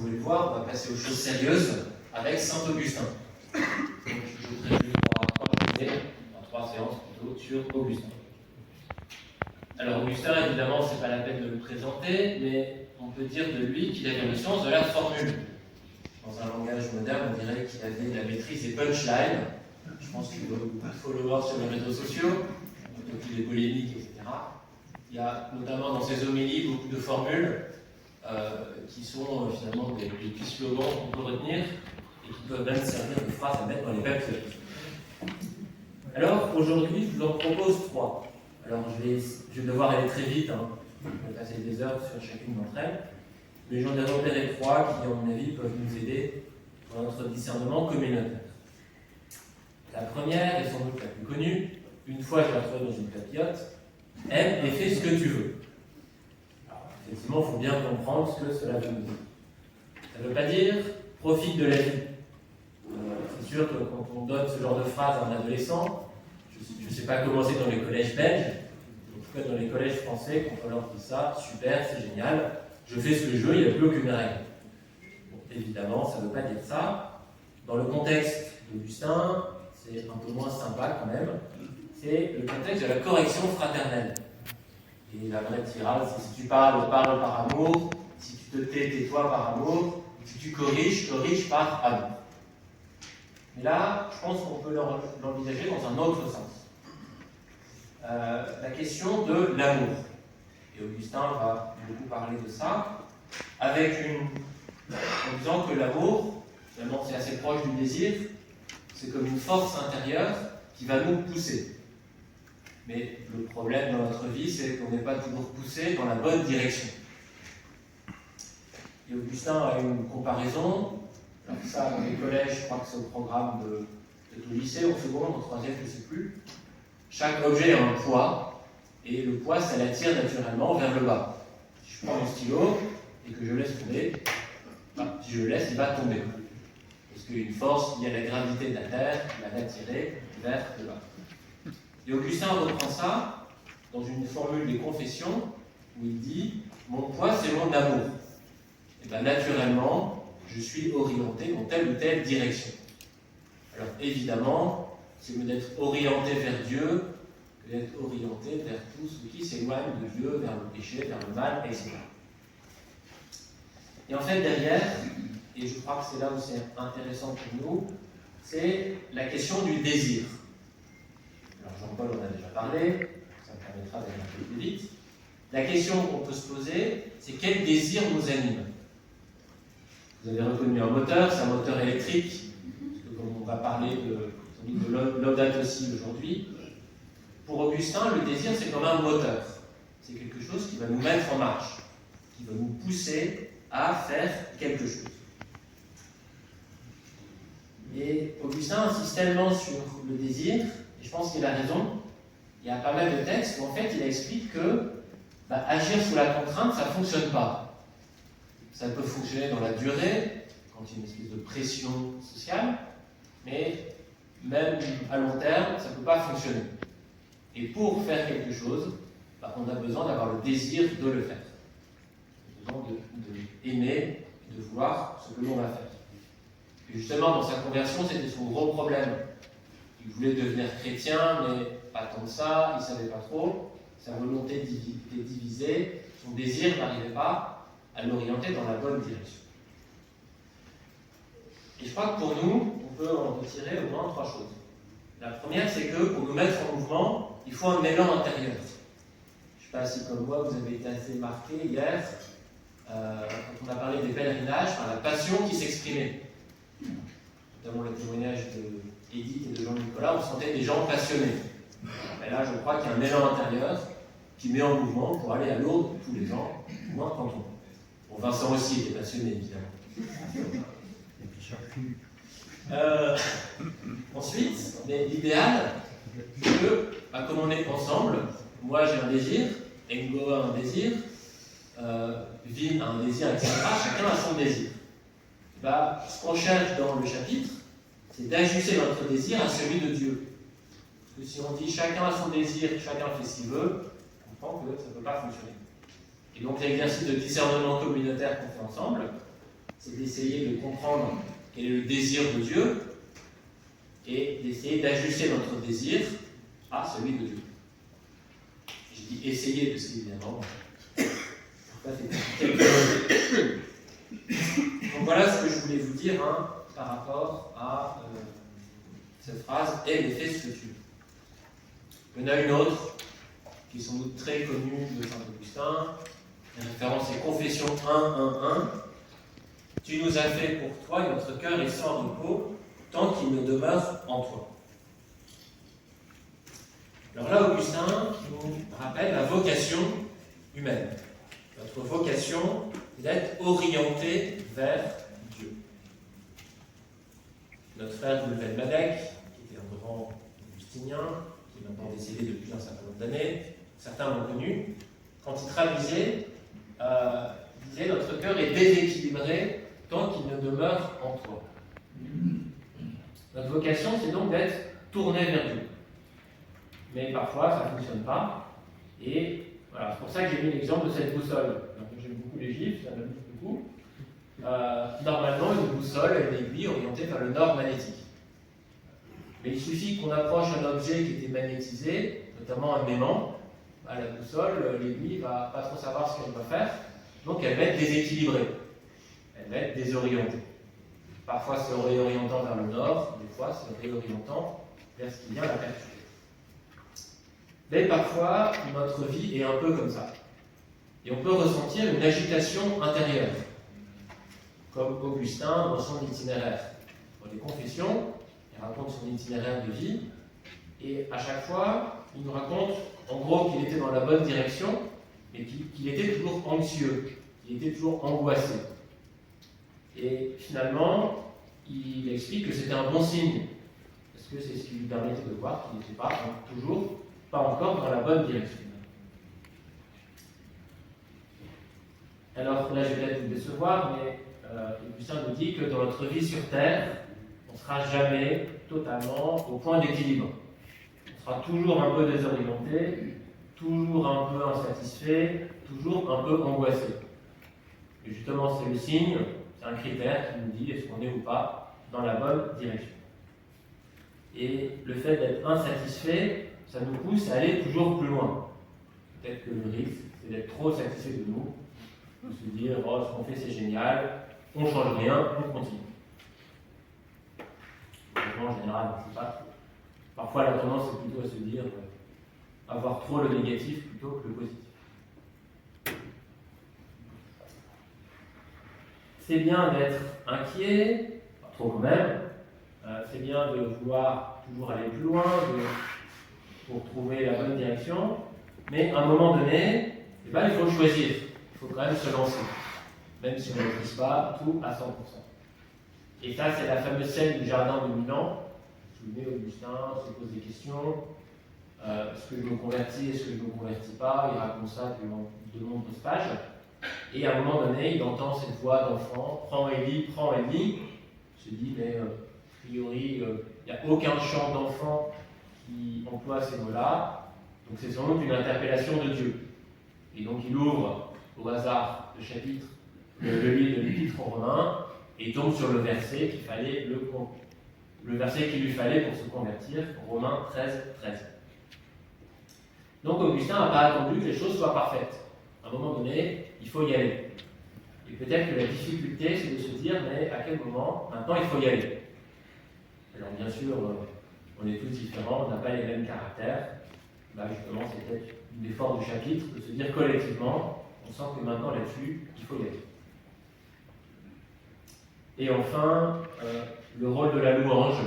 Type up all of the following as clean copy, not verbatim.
pouvez le voir, on va passer aux choses sérieuses avec Saint Augustin. Donc, je vous préviens trois séances plutôt sur Augustin. Alors Augustin, évidemment, c'est pas la peine de le présenter, mais on peut dire de lui qu'il avait le sens de la formule. Dans un langage moderne, on dirait qu'il avait la maîtrise des punchlines. Je pense qu'il a beaucoup de followers sur les réseaux sociaux, depuis les polémiques, etc. Il y a notamment dans ses homélies beaucoup de formules qui sont finalement des petits slogans qu'on peut retenir et qui peuvent même servir de phrases à mettre dans les papiers. Alors aujourd'hui, je vous en propose 3. Alors je vais devoir aller très vite, je vais passer des heures sur chacune d'entre elles, mais j'en ai repéré 3 qui, à mon avis, peuvent nous aider dans notre discernement communautaire. La première est sans doute la plus connue. Une fois, je la trouve dans une papillote. Aime et fais ce que tu veux. Alors, effectivement, il faut bien comprendre ce que cela veut dire. Ça ne veut pas dire profite de la vie. C'est sûr que quand on donne ce genre de phrase à un adolescent, je ne sais pas comment c'est dans les collèges belges, en tout cas dans les collèges français, quand on leur dit ça, super, c'est génial, je fais ce que je veux, il n'y a plus aucune règle. Bon, évidemment, ça ne veut pas dire ça. Dans le contexte d'Augustin, c'est un peu moins sympa quand même, c'est le contexte de la correction fraternelle. Et la vraie tirade, c'est si tu parles, parle par amour, si tu te tais, tais-toi par amour, si tu corriges, corrige par amour. Mais là, je pense qu'on peut l'envisager dans un autre sens. La question de l'amour. Et Augustin va beaucoup parler de ça, en disant que l'amour, finalement, c'est assez proche du désir, c'est comme une force intérieure qui va nous pousser. Mais le problème dans notre vie, c'est qu'on n'est pas toujours poussé dans la bonne direction. Et Augustin a une comparaison. Alors ça, dans les collèges, je crois que c'est au programme de lycée, en seconde, en troisième, je ne sais plus. Chaque objet a un poids, et le poids, ça l'attire naturellement vers le bas. Si je prends mon stylo et que je laisse tomber, si je le laisse, il va tomber. Parce qu'une force liée à la gravité de la Terre va l'attirer vers le bas. Et Augustin reprend ça dans une formule des confessions où il dit « Mon poids, c'est mon amour ». Et bien naturellement, je suis orienté dans telle ou telle direction. Alors évidemment, c'est mieux d'être orienté vers Dieu que d'être orienté vers tout ce qui s'éloigne de Dieu, vers le péché, vers le mal, etc. Et en fait, derrière, et je crois que c'est là où c'est intéressant pour nous, c'est la question du désir. Alors Jean-Paul en a déjà parlé, ça me permettra d'aller un peu plus vite. La question qu'on peut se poser, c'est quel désir nous anime ? Vous avez reconnu un moteur, c'est un moteur électrique, parce que comme on va parler de Laudato Si aujourd'hui, pour Augustin, le désir c'est comme un moteur. C'est quelque chose qui va nous mettre en marche, qui va nous pousser à faire quelque chose. Et Augustin insiste tellement sur le désir, et je pense qu'il a raison. Il y a pas mal de textes où en fait il explique que agir sous la contrainte, ça ne fonctionne pas. Ça peut fonctionner dans la durée, quand il y a une espèce de pression sociale, mais même à long terme, ça ne peut pas fonctionner. Et pour faire quelque chose, on a besoin d'avoir le désir de le faire. On a besoin d'aimer et de vouloir ce que l'on va faire. Et justement, dans sa conversion, c'était son gros problème. Il voulait devenir chrétien, mais pas tant que ça, il ne savait pas trop. Sa volonté était divisée, son désir n'arrivait pas à l'orienter dans la bonne direction. Et je crois que pour nous, on peut en retirer au moins 3 choses. La première, c'est que pour nous mettre en mouvement, il faut un élan intérieur. Je ne sais pas si comme moi, vous avez été assez marqué hier, quand on a parlé des pèlerinages, par la passion qui s'exprimait. Notamment le témoignage d'Edith et de Jean-Nicolas, on sentait des gens passionnés. Et là, je crois qu'il y a un élan intérieur qui met en mouvement pour aller à Lourdes tous les ans, au moins quand on peut. Bon, Vincent aussi était passionné, évidemment. Ensuite, l'idéal, c'est que, comme on est ensemble, moi j'ai un désir, Engo a un désir, Vin a un désir, etc. Chacun a son désir. Ce qu'on cherche dans le chapitre, c'est d'ajuster notre désir à celui de Dieu. Parce que si on dit chacun a son désir, chacun fait ce qu'il veut, on comprend que ça ne peut pas fonctionner. Et donc l'exercice de discernement communautaire qu'on fait ensemble, c'est d'essayer de comprendre quel est le désir de Dieu et d'essayer d'ajuster notre désir à celui de Dieu. Je dis essayer parce qu'évidemment, parfois c'est compliqué. Donc voilà ce que je voulais vous dire par rapport à cette phrase « et l'effet structure ». Il y en a une autre qui est sans doute très connue de Saint Augustin. La référence est Confession 1.1.1. « Tu nous as fait pour toi, et notre cœur est sans repos, tant qu'il ne demeure en toi. » Alors là, Augustin nous rappelle la vocation humaine. Notre vocation est d'être orienté vers Dieu. Notre frère Boulvel Madec, qui était un grand augustinien, qui est maintenant décédé depuis un certain nombre d'années, certains l'ont connu, quand il traduisait, disait « Notre cœur est déséquilibré tant qu'il ne demeure en toi. » Notre vocation, c'est donc d'être tourné vers Dieu. Mais parfois, ça ne fonctionne pas. Et voilà, c'est pour ça que j'ai mis l'exemple de cette boussole. J'aime beaucoup l'Égypte, ça m'amuse beaucoup. Normalement, une boussole est une aiguille orientée vers le nord magnétique. Mais il suffit qu'on approche un objet qui était magnétisé, notamment un aimant, à la boussole, l'aiguille ne va pas trop savoir ce qu'elle va faire, donc elle va être déséquilibrée, elle va être désorientée. Parfois c'est réorientant vers le nord, des fois c'est réorientant vers ce qui vient la perturber. Mais parfois notre vie est un peu comme ça. Et on peut ressentir une agitation intérieure, comme Augustin dans son itinéraire. Dans les Confessions, il raconte son itinéraire de vie, et à chaque fois, il nous raconte en gros qu'il était dans la bonne direction, mais qu'il était toujours anxieux, qu'il était toujours angoissé. Et finalement, il explique que c'était un bon signe, parce que c'est ce qui lui permettait de voir qu'il n'était pas encore dans la bonne direction. Alors là, je vais peut-être vous décevoir, mais Augustin nous dit que dans notre vie sur Terre, on ne sera jamais totalement au point d'équilibre. On sera toujours un peu désorienté, toujours un peu insatisfait, toujours un peu angoissé. Et justement, c'est le signe, c'est un critère qui nous dit est-ce qu'on est ou pas dans la bonne direction. Et le fait d'être insatisfait, ça nous pousse à aller toujours plus loin. Peut-être que le risque, c'est d'être trop satisfait de nous, de se dire oh, ce qu'on fait c'est génial, on ne change rien, on continue. En général, c'est pas trop. Parfois, la tendance est plutôt à se dire avoir trop le négatif plutôt que le positif. C'est bien d'être inquiet, pas trop quand même. C'est bien de vouloir toujours aller plus loin pour trouver la bonne direction. Mais à un moment donné, il faut choisir. Il faut quand même se lancer, même si on ne maîtrise pas tout à 100%. Et ça, c'est la fameuse scène du jardin de Milan. Vous vous souvenez, Augustin se pose des questions. Est-ce que je me convertis, est-ce que je ne me convertis pas? Il raconte ça durant de nombreuses pages. Et à un moment donné, il entend cette voix d'enfant, prends Élie, prends Élie. Il se dit, mais a priori, il n'y a aucun chant d'enfant qui emploie ces mots-là. Donc c'est sans doute une interpellation de Dieu. Et donc il ouvre au hasard le chapitre, le livre de l'Épître aux Romains, et il tombe sur le verset le verset qu'il lui fallait pour se convertir, Romains 13. Donc Augustin n'a pas attendu que les choses soient parfaites. À un moment donné, il faut y aller. Et peut-être que la difficulté, c'est de se dire, mais à quel moment, maintenant, il faut y aller. Alors bien sûr, on est tous différents, on n'a pas les mêmes caractères. Là, justement, c'est peut-être l'effort du chapitre, de se dire collectivement, on sent que maintenant, là-dessus, il faut y aller. Et enfin, le rôle de la louange.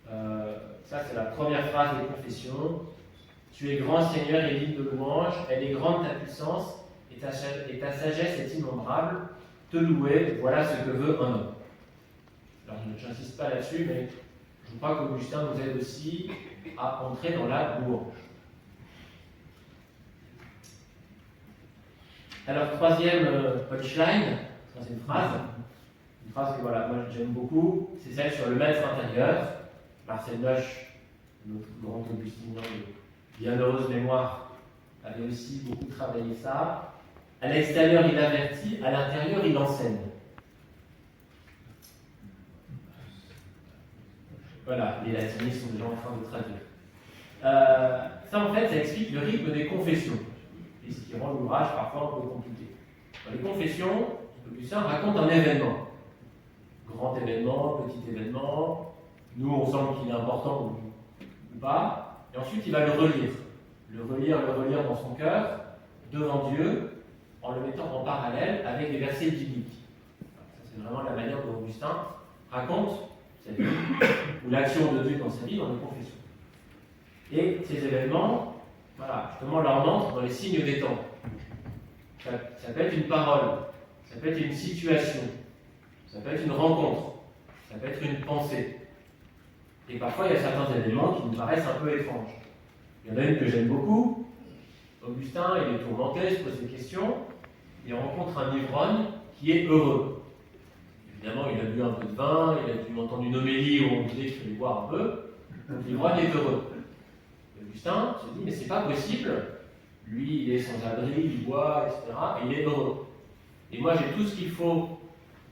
Ça, c'est la première phrase des Confessions. Tu es grand Seigneur et digne de louange, elle est grande ta puissance, et ta sagesse est innombrable. Te louer, voilà ce que veut un homme. Alors, je n'insiste pas là-dessus, mais je crois qu'Augustin nous aide aussi à entrer dans la louange. Alors, troisième punchline, troisième phrase, une phrase que voilà, moi j'aime beaucoup, c'est celle sur le maître intérieur. Marcel Noche, notre grand augustinien de bienheureuse mémoire, avait aussi beaucoup travaillé ça. À l'extérieur, il avertit, à l'intérieur, il enseigne. Voilà, les latinistes sont déjà en train de traduire. Ça, en fait, ça explique le rythme des confessions, et ce qui rend l'ouvrage parfois un peu compliqué. Dans les confessions, Augustin raconte un événement. Grand événement, petit événement. Nous, on semble qu'il est important ou pas. Et ensuite, il va le relire. Le relire dans son cœur, devant Dieu, en le mettant en parallèle avec des versets bibliques. Ça, c'est vraiment la manière dont Augustin raconte sa vie, ou l'action de Dieu dans sa vie, dans les confessions. Et ces événements, voilà, justement, là on entre dans les signes des temps. Ça peut être une parole, ça peut être une situation, ça peut être une rencontre, ça peut être une pensée. Et parfois, il y a certains événements qui nous paraissent un peu étranges. Il y en a une que j'aime beaucoup. Augustin, il est tourmenté, il se pose des questions, il rencontre un ivrogne qui est heureux. Évidemment, il a bu un peu de vin, il a dû entendre une homélie où on disait qu'il fallait boire un peu, donc l'ivrogne est heureux. Augustin se dit, mais c'est pas possible, lui il est sans abri, il boit, etc., et il est heureux. Et moi j'ai tout ce qu'il faut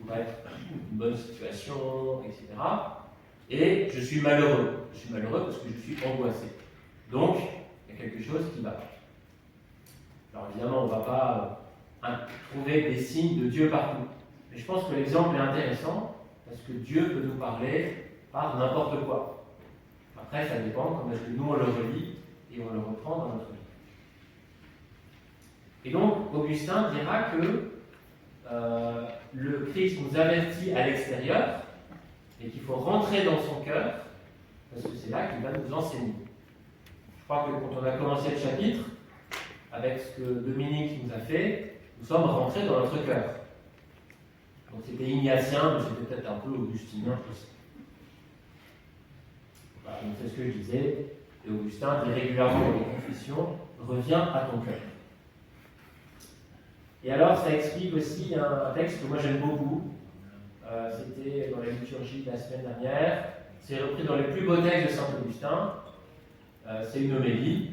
pour être une bonne situation, etc., et je suis malheureux. Je suis malheureux parce que je suis angoissé. Donc, il y a quelque chose qui va pas. Alors évidemment, on ne va pas trouver des signes de Dieu partout. Mais je pense que l'exemple est intéressant, parce que Dieu peut nous parler par n'importe quoi. Après, ça dépend comment est-ce que nous on le relit et on le reprend dans notre vie. Et donc, Augustin dira que le Christ nous avertit à l'extérieur et qu'il faut rentrer dans son cœur, parce que c'est là qu'il va nous enseigner. Je crois que quand on a commencé le chapitre, avec ce que Dominique nous a fait, nous sommes rentrés dans notre cœur. Donc c'était ignatien, mais c'était peut-être un peu augustinien aussi. Voilà, donc c'est ce que je disais, et Augustin dit régulièrement dans les confessions, reviens à ton cœur. Et alors ça explique aussi un texte que moi j'aime beaucoup, c'était dans la liturgie de la semaine dernière, c'est repris dans les plus beaux textes de Saint-Augustin, c'est une homélie,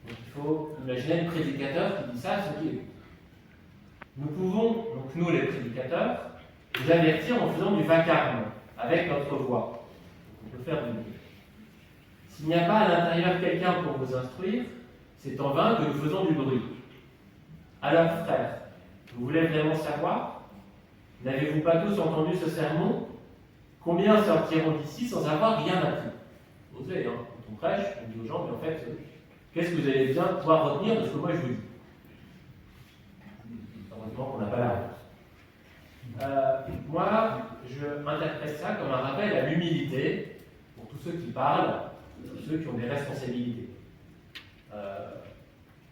donc il faut imaginer un prédicateur qui dit ça à ceux qui écoutent. Nous pouvons, donc nous les prédicateurs, vous avertir en faisant du vacarme, avec notre voix. On peut faire du bruit. S'il n'y a pas à l'intérieur quelqu'un pour vous instruire, c'est en vain que nous faisons du bruit. Alors frères, vous voulez vraiment savoir? N'avez-vous pas tous entendu ce sermon? Combien sortiront d'ici sans avoir rien appris? Osez, hein, quand on prêche, on dit aux gens, mais en fait, qu'est-ce que vous allez bien pouvoir retenir de ce que moi je vous dis? Heureusement qu'on n'a pas la réponse. Moi, je interprète ça comme un rappel à l'humilité pour tous ceux qui parlent, tous ceux qui ont des responsabilités.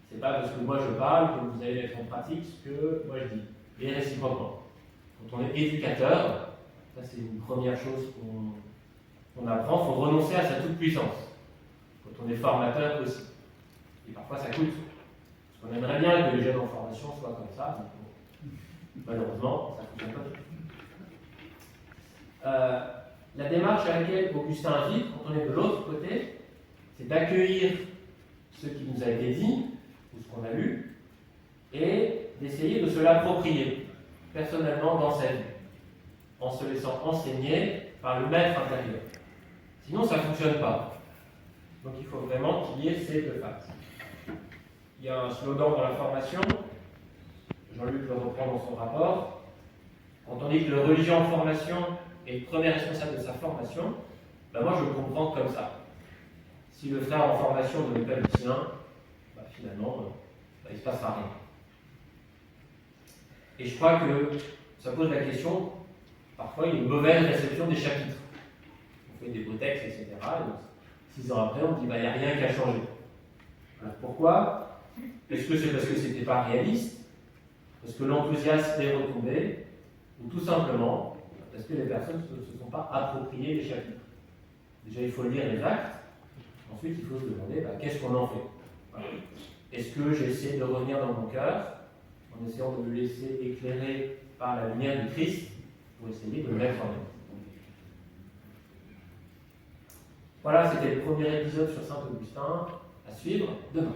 C'est pas parce que moi je parle que vous allez mettre en pratique ce que moi je dis, et réciproquement. Quand on est éducateur, ça c'est une première chose qu'on apprend, il faut renoncer à sa toute-puissance. Quand on est formateur aussi. Et parfois ça coûte. Parce qu'on aimerait bien que les jeunes en formation soient comme ça, mais malheureusement, ça ne fonctionne pas. La démarche à laquelle Augustin invite, quand on est de l'autre côté, c'est d'accueillir ce qui nous a été dit, ou ce qu'on a lu, et d'essayer de se l'approprier personnellement dans sa vie, en se laissant enseigner par le maître intérieur. Sinon, ça ne fonctionne pas. Donc il faut vraiment qu'il y ait ces deux phases. Il y a un slogan dans la formation, Jean-Luc le reprend dans son rapport. Quand on dit que le religieux en formation est le premier responsable de sa formation, ben moi je le comprends comme ça. Si le frère en formation ne met pas le sien, ben finalement, il ne se passera rien. Et je crois que ça pose la question, parfois il y a une mauvaise réception des chapitres. On fait des beaux textes, etc. Et 6 ans après, on dit il n'y a rien qui a changé. Alors pourquoi? Est-ce que c'est parce que c'était pas réaliste? Parce que l'enthousiasme est retombé? Ou tout simplement parce que les personnes ne se sont pas appropriées les chapitres? Déjà, il faut lire les actes. Ensuite, il faut se demander qu'est-ce qu'on en fait? Voilà. Est-ce que j'essaie de revenir dans mon cœur en essayant de me laisser éclairer par la lumière du Christ pour essayer de le mettre en œuvre? Voilà, c'était le premier épisode sur Saint Augustin. À suivre demain.